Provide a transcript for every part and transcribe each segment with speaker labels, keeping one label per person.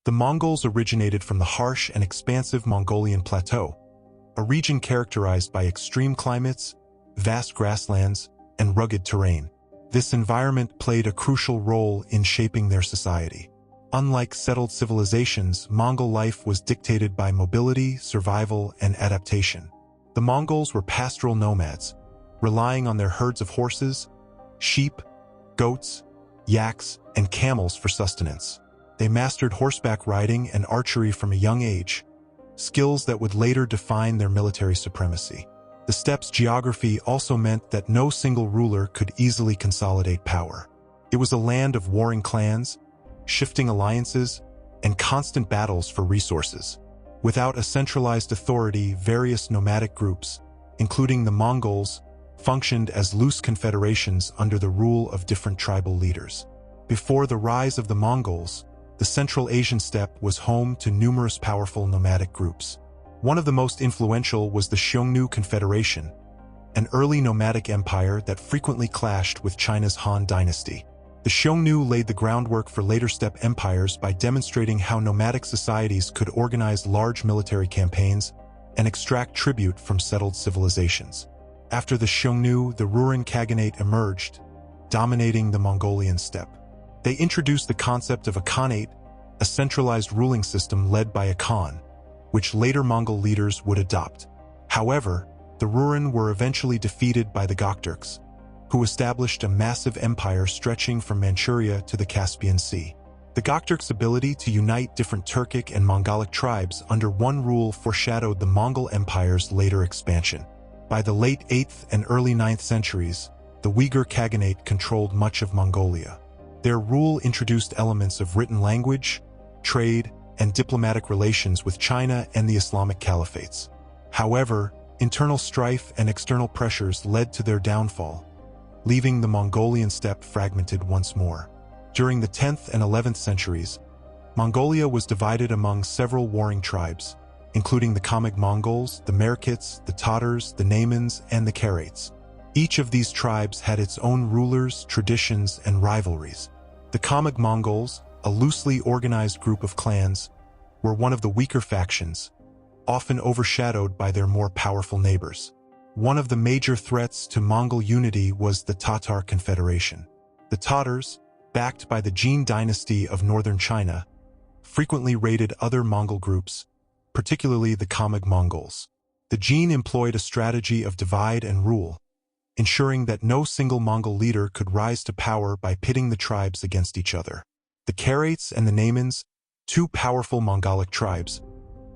Speaker 1: The Mongols originated from the harsh and expansive Mongolian Plateau, a region characterized by extreme climates, vast grasslands, and rugged terrain. This environment played a crucial role in shaping their society. Unlike settled civilizations, Mongol life was dictated by mobility, survival, and adaptation. The Mongols were pastoral nomads, relying on their herds of horses, sheep, goats, yaks, and camels for sustenance. They mastered horseback riding and archery from a young age, skills that would later define their military supremacy. The steppe's geography also meant that no single ruler could easily consolidate power. It was a land of warring clans, shifting alliances, and constant battles for resources. Without a centralized authority, various nomadic groups, including the Mongols, functioned as loose confederations under the rule of different tribal leaders. Before the rise of the Mongols, the Central Asian steppe was home to numerous powerful nomadic groups. One of the most influential was the Zhongdu Confederation, an early nomadic empire that frequently clashed with China's Han Dynasty. The Zhongdu laid the groundwork for later steppe empires by demonstrating how nomadic societies could organize large military campaigns and extract tribute from settled civilizations. After the Zhongdu, the Rouran Khaganate emerged, dominating the Mongolian steppe. They introduced the concept of a khanate, a centralized ruling system led by a khan, which later Mongol leaders would adopt. However, the Rouran were eventually defeated by the Gokturks, who established a massive empire stretching from Manchuria to the Caspian Sea. The Gokturks' ability to unite different Turkic and Mongolic tribes under one rule foreshadowed the Mongol Empire's later expansion. By the late 8th and early 9th centuries, the Uyghur Khaganate controlled much of Mongolia. Their rule introduced elements of written language, trade, and diplomatic relations with China and the Islamic caliphates. However, internal strife and external pressures led to their downfall, leaving the Mongolian steppe fragmented once more. During the 10th and 11th centuries, Mongolia was divided among several warring tribes, including the Khamag Mongols, the Merkits, the Tatars, the Naimans, and the Karaits. Each of these tribes had its own rulers, traditions, and rivalries. The Khamag Mongols, a loosely organized group of clans, were one of the weaker factions, often overshadowed by their more powerful neighbors. One of the major threats to Mongol unity was the Tatar Confederation. The Tatars, backed by the Jin Dynasty of northern China, frequently raided other Mongol groups, particularly the Khamag Mongols. The Jin employed a strategy of divide and rule, ensuring that no single Mongol leader could rise to power by pitting the tribes against each other. The Karaits and the Naimans, two powerful Mongolic tribes,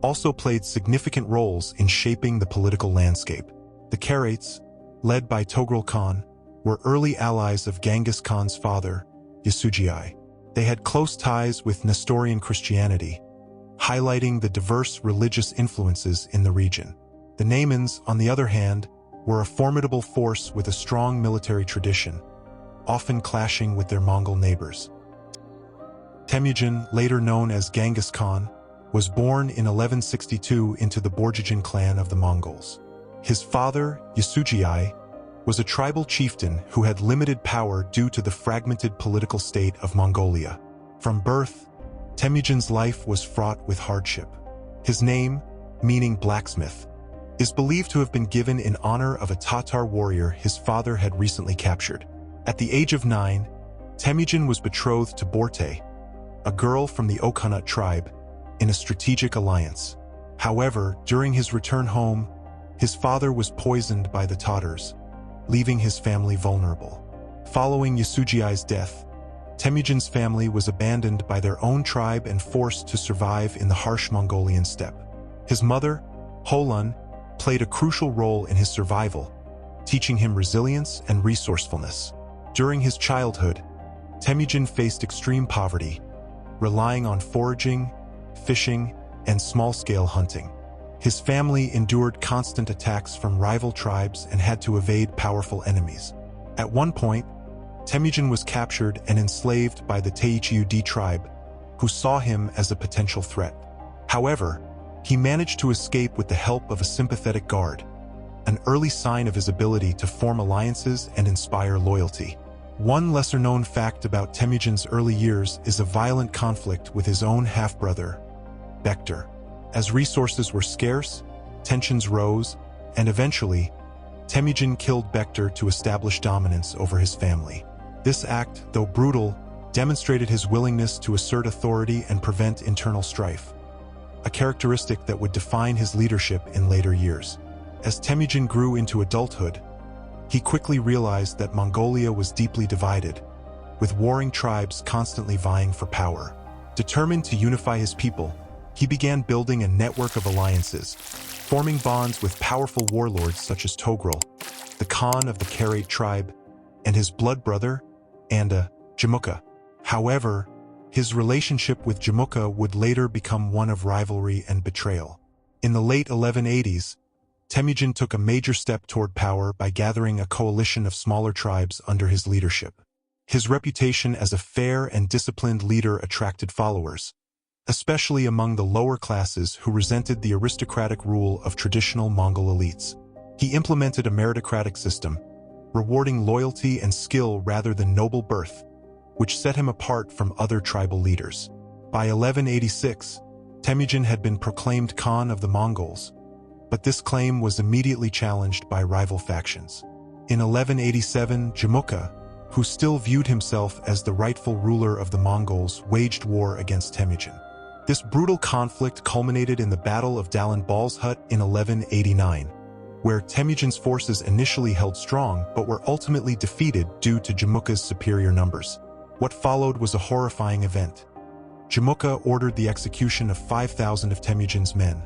Speaker 1: also played significant roles in shaping the political landscape. The Karaits, led by Togrul Khan, were early allies of Genghis Khan's father, Yasujii. They had close ties with Nestorian Christianity, highlighting the diverse religious influences in the region. The Naimans, on the other hand, were a formidable force with a strong military tradition, often clashing with their Mongol neighbors. Temujin, later known as Genghis Khan, was born in 1162 into the Borjigin clan of the Mongols. His father, Yasujii, was a tribal chieftain who had limited power due to the fragmented political state of Mongolia. From birth, Temujin's life was fraught with hardship. His name, meaning blacksmith, is believed to have been given in honor of a Tatar warrior his father had recently captured. At the age of 9, Temujin was betrothed to Borte, a girl from the Okhunut tribe, in a strategic alliance. However, during his return home, his father was poisoned by the Tatars, leaving his family vulnerable. Following Yasujii's death, Temujin's family was abandoned by their own tribe and forced to survive in the harsh Mongolian steppe. His mother, Holun, played a crucial role in his survival, teaching him resilience and resourcefulness. During his childhood, Temujin faced extreme poverty, relying on foraging, fishing, and small-scale hunting. His family endured constant attacks from rival tribes and had to evade powerful enemies. At one point, Temujin was captured and enslaved by the Taichiudi tribe, who saw him as a potential threat. However, he managed to escape with the help of a sympathetic guard, an early sign of his ability to form alliances and inspire loyalty. One lesser-known fact about Temujin's early years is a violent conflict with his own half-brother, Bektar. As resources were scarce, tensions rose, and eventually, Temujin killed Bektar to establish dominance over his family. This act, though brutal, demonstrated his willingness to assert authority and prevent internal strife, a characteristic that would define his leadership in later years. As Temujin grew into adulthood, he quickly realized that Mongolia was deeply divided, with warring tribes constantly vying for power. Determined to unify his people, he began building a network of alliances, forming bonds with powerful warlords such as Togrul, the Khan of the Khwarezm tribe, and his blood brother, Anda, Jamukha. However, his relationship with Jamukha would later become one of rivalry and betrayal. In the late 1180s, Temujin took a major step toward power by gathering a coalition of smaller tribes under his leadership. His reputation as a fair and disciplined leader attracted followers, especially among the lower classes who resented the aristocratic rule of traditional Mongol elites. He implemented a meritocratic system, rewarding loyalty and skill rather than noble birth, which set him apart from other tribal leaders. By 1186, Temujin had been proclaimed Khan of the Mongols, but this claim was immediately challenged by rival factions. In 1187, Jamukha, who still viewed himself as the rightful ruler of the Mongols, waged war against Temujin. This brutal conflict culminated in the Battle of Dalan Bal's Hut in 1189, where Temujin's forces initially held strong but were ultimately defeated due to Jamukha's superior numbers. What followed was a horrifying event. Jamukha ordered the execution of 5,000 of Temujin's men,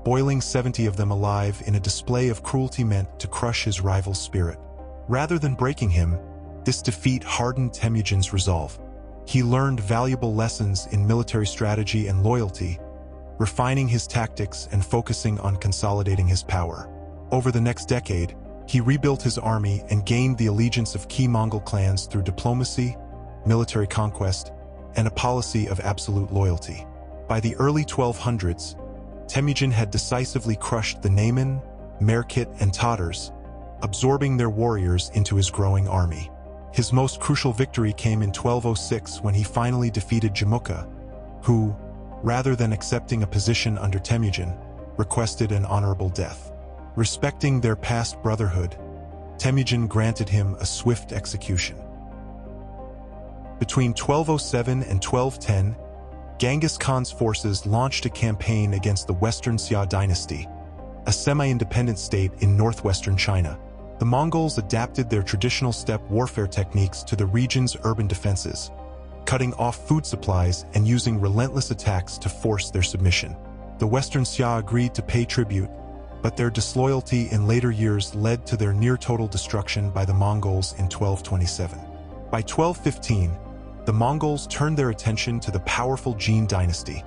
Speaker 1: boiling 70 of them alive in a display of cruelty meant to crush his rival's spirit. Rather than breaking him, this defeat hardened Temujin's resolve. He learned valuable lessons in military strategy and loyalty, refining his tactics and focusing on consolidating his power. Over the next decade, he rebuilt his army and gained the allegiance of key Mongol clans through diplomacy, military conquest, and a policy of absolute loyalty. By the early 1200s, Temujin had decisively crushed the Naiman, Merkit, and Tatars, absorbing their warriors into his growing army. His most crucial victory came in 1206 when he finally defeated Jamukha, who, rather than accepting a position under Temujin, requested an honorable death. Respecting their past brotherhood, Temujin granted him a swift execution. Between 1207 and 1210, Genghis Khan's forces launched a campaign against the Western Xia dynasty, a semi-independent state in northwestern China. The Mongols adapted their traditional steppe warfare techniques to the region's urban defenses, cutting off food supplies and using relentless attacks to force their submission. The Western Xia agreed to pay tribute, but their disloyalty in later years led to their near-total destruction by the Mongols in 1227. By 1215, the Mongols turned their attention to the powerful Jin dynasty,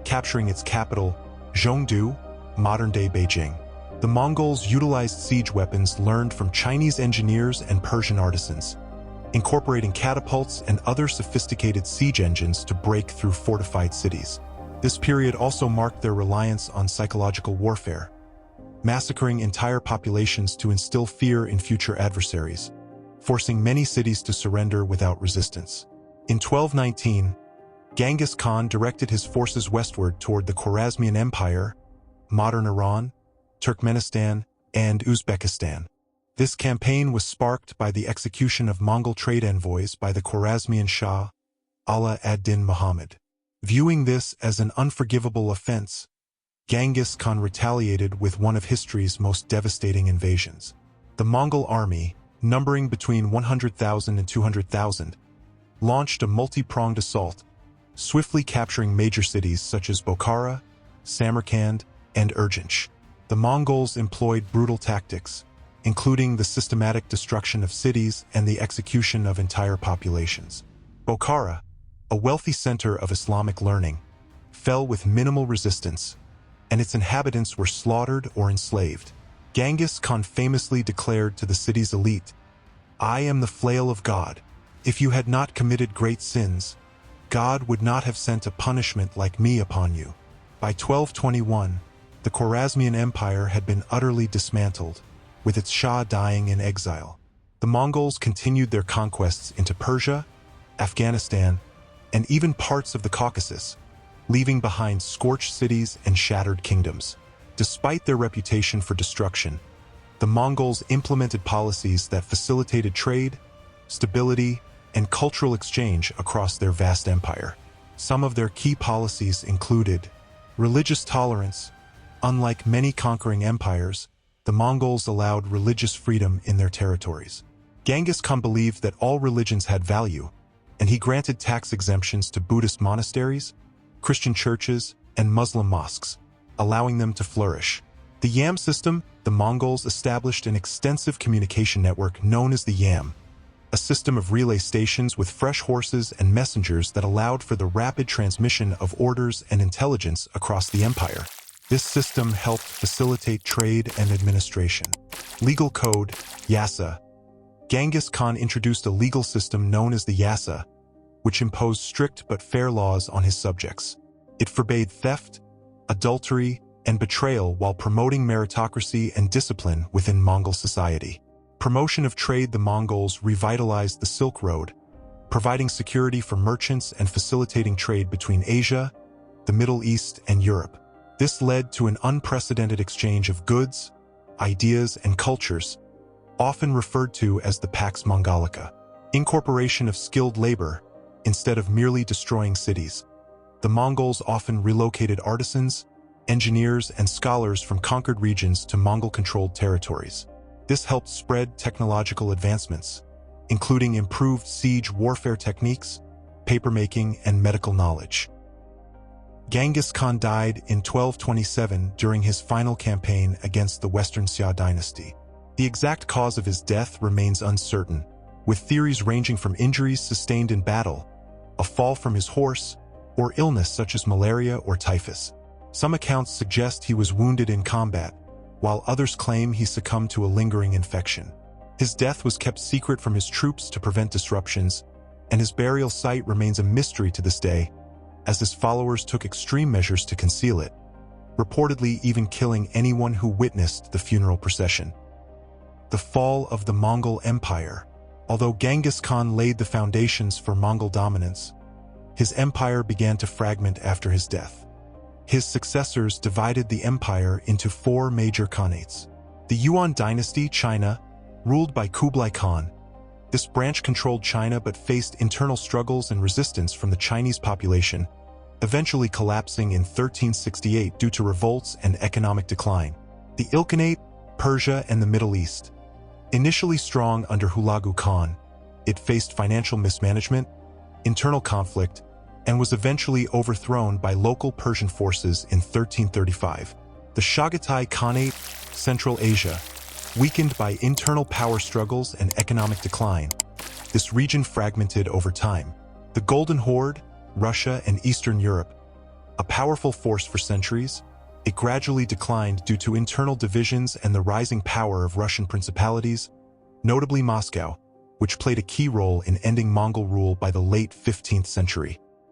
Speaker 1: capturing its capital, Zhongdu, modern-day Beijing. The Mongols utilized siege weapons learned from Chinese engineers and Persian artisans, incorporating catapults and other sophisticated siege engines to break through fortified cities. This period also marked their reliance on psychological warfare, massacring entire populations to instill fear in future adversaries, forcing many cities to surrender without resistance. In 1219, Genghis Khan directed his forces westward toward the Khwarezmian Empire, modern Iran, Turkmenistan, and Uzbekistan. This campaign was sparked by the execution of Mongol trade envoys by the Khwarezmian Shah, Ala ad-Din Muhammad. Viewing this as an unforgivable offense, Genghis Khan retaliated with one of history's most devastating invasions. The Mongol army, numbering between 100,000 and 200,000, launched a multi-pronged assault, swiftly capturing major cities such as Bokhara, Samarkand, and Urgench. The Mongols employed brutal tactics, including the systematic destruction of cities and the execution of entire populations. Bokhara, a wealthy center of Islamic learning, fell with minimal resistance, and its inhabitants were slaughtered or enslaved. Genghis Khan famously declared to the city's elite, "I am the flail of God. If you had not committed great sins, God would not have sent a punishment like me upon you." By 1221, the Khwarezmian Empire had been utterly dismantled, with its Shah dying in exile. The Mongols continued their conquests into Persia, Afghanistan, and even parts of the Caucasus, leaving behind scorched cities and shattered kingdoms. Despite their reputation for destruction, the Mongols implemented policies that facilitated trade, stability, and cultural exchange across their vast empire. Some of their key policies included religious tolerance. Unlike many conquering empires, the Mongols allowed religious freedom in their territories. Genghis Khan believed that all religions had value, and he granted tax exemptions to Buddhist monasteries, Christian churches, and Muslim mosques, allowing them to flourish. The Yam system, the Mongols established an extensive communication network known as the Yam, a system of relay stations with fresh horses and messengers that allowed for the rapid transmission of orders and intelligence across the empire. This system helped facilitate trade and administration. Legal code, Yasa. Genghis Khan introduced a legal system known as the Yasa, which imposed strict but fair laws on his subjects. It forbade theft, adultery, and betrayal while promoting meritocracy and discipline within Mongol society. Promotion of trade. The Mongols revitalized the Silk Road, providing security for merchants and facilitating trade between Asia, the Middle East, and Europe. This led to an unprecedented exchange of goods, ideas, and cultures, often referred to as the Pax Mongolica. Incorporation of skilled labor, instead of merely destroying cities. The Mongols often relocated artisans, engineers, and scholars from conquered regions to Mongol-controlled territories. This helped spread technological advancements, including improved siege warfare techniques, papermaking, and medical knowledge. Genghis Khan died in 1227 during his final campaign against the Western Xia dynasty. The exact cause of his death remains uncertain, with theories ranging from injuries sustained in battle, a fall from his horse, or illness such as malaria or typhus. Some accounts suggest he was wounded in combat, while others claim he succumbed to a lingering infection. His death was kept secret from his troops to prevent disruptions, and his burial site remains a mystery to this day, as his followers took extreme measures to conceal it, reportedly even killing anyone who witnessed the funeral procession. The fall of the Mongol Empire. Although Genghis Khan laid the foundations for Mongol dominance, his empire began to fragment after his death. His successors divided the empire into four major khanates. The Yuan dynasty, China, ruled by Kublai Khan. This branch controlled China but faced internal struggles and resistance from the Chinese population, eventually collapsing in 1368 due to revolts and economic decline. The Ilkhanate, Persia, and the Middle East. Initially strong under Hulagu Khan, it faced financial mismanagement, internal conflict, and was eventually overthrown by local Persian forces in 1335. The Chagatai Khanate, Central Asia, weakened by internal power struggles and economic decline. This region fragmented over time. The Golden Horde, Russia and Eastern Europe, a powerful force for centuries, it gradually declined due to internal divisions and the rising power of Russian principalities, notably Moscow, which played a key role in ending Mongol rule by the late 15th century.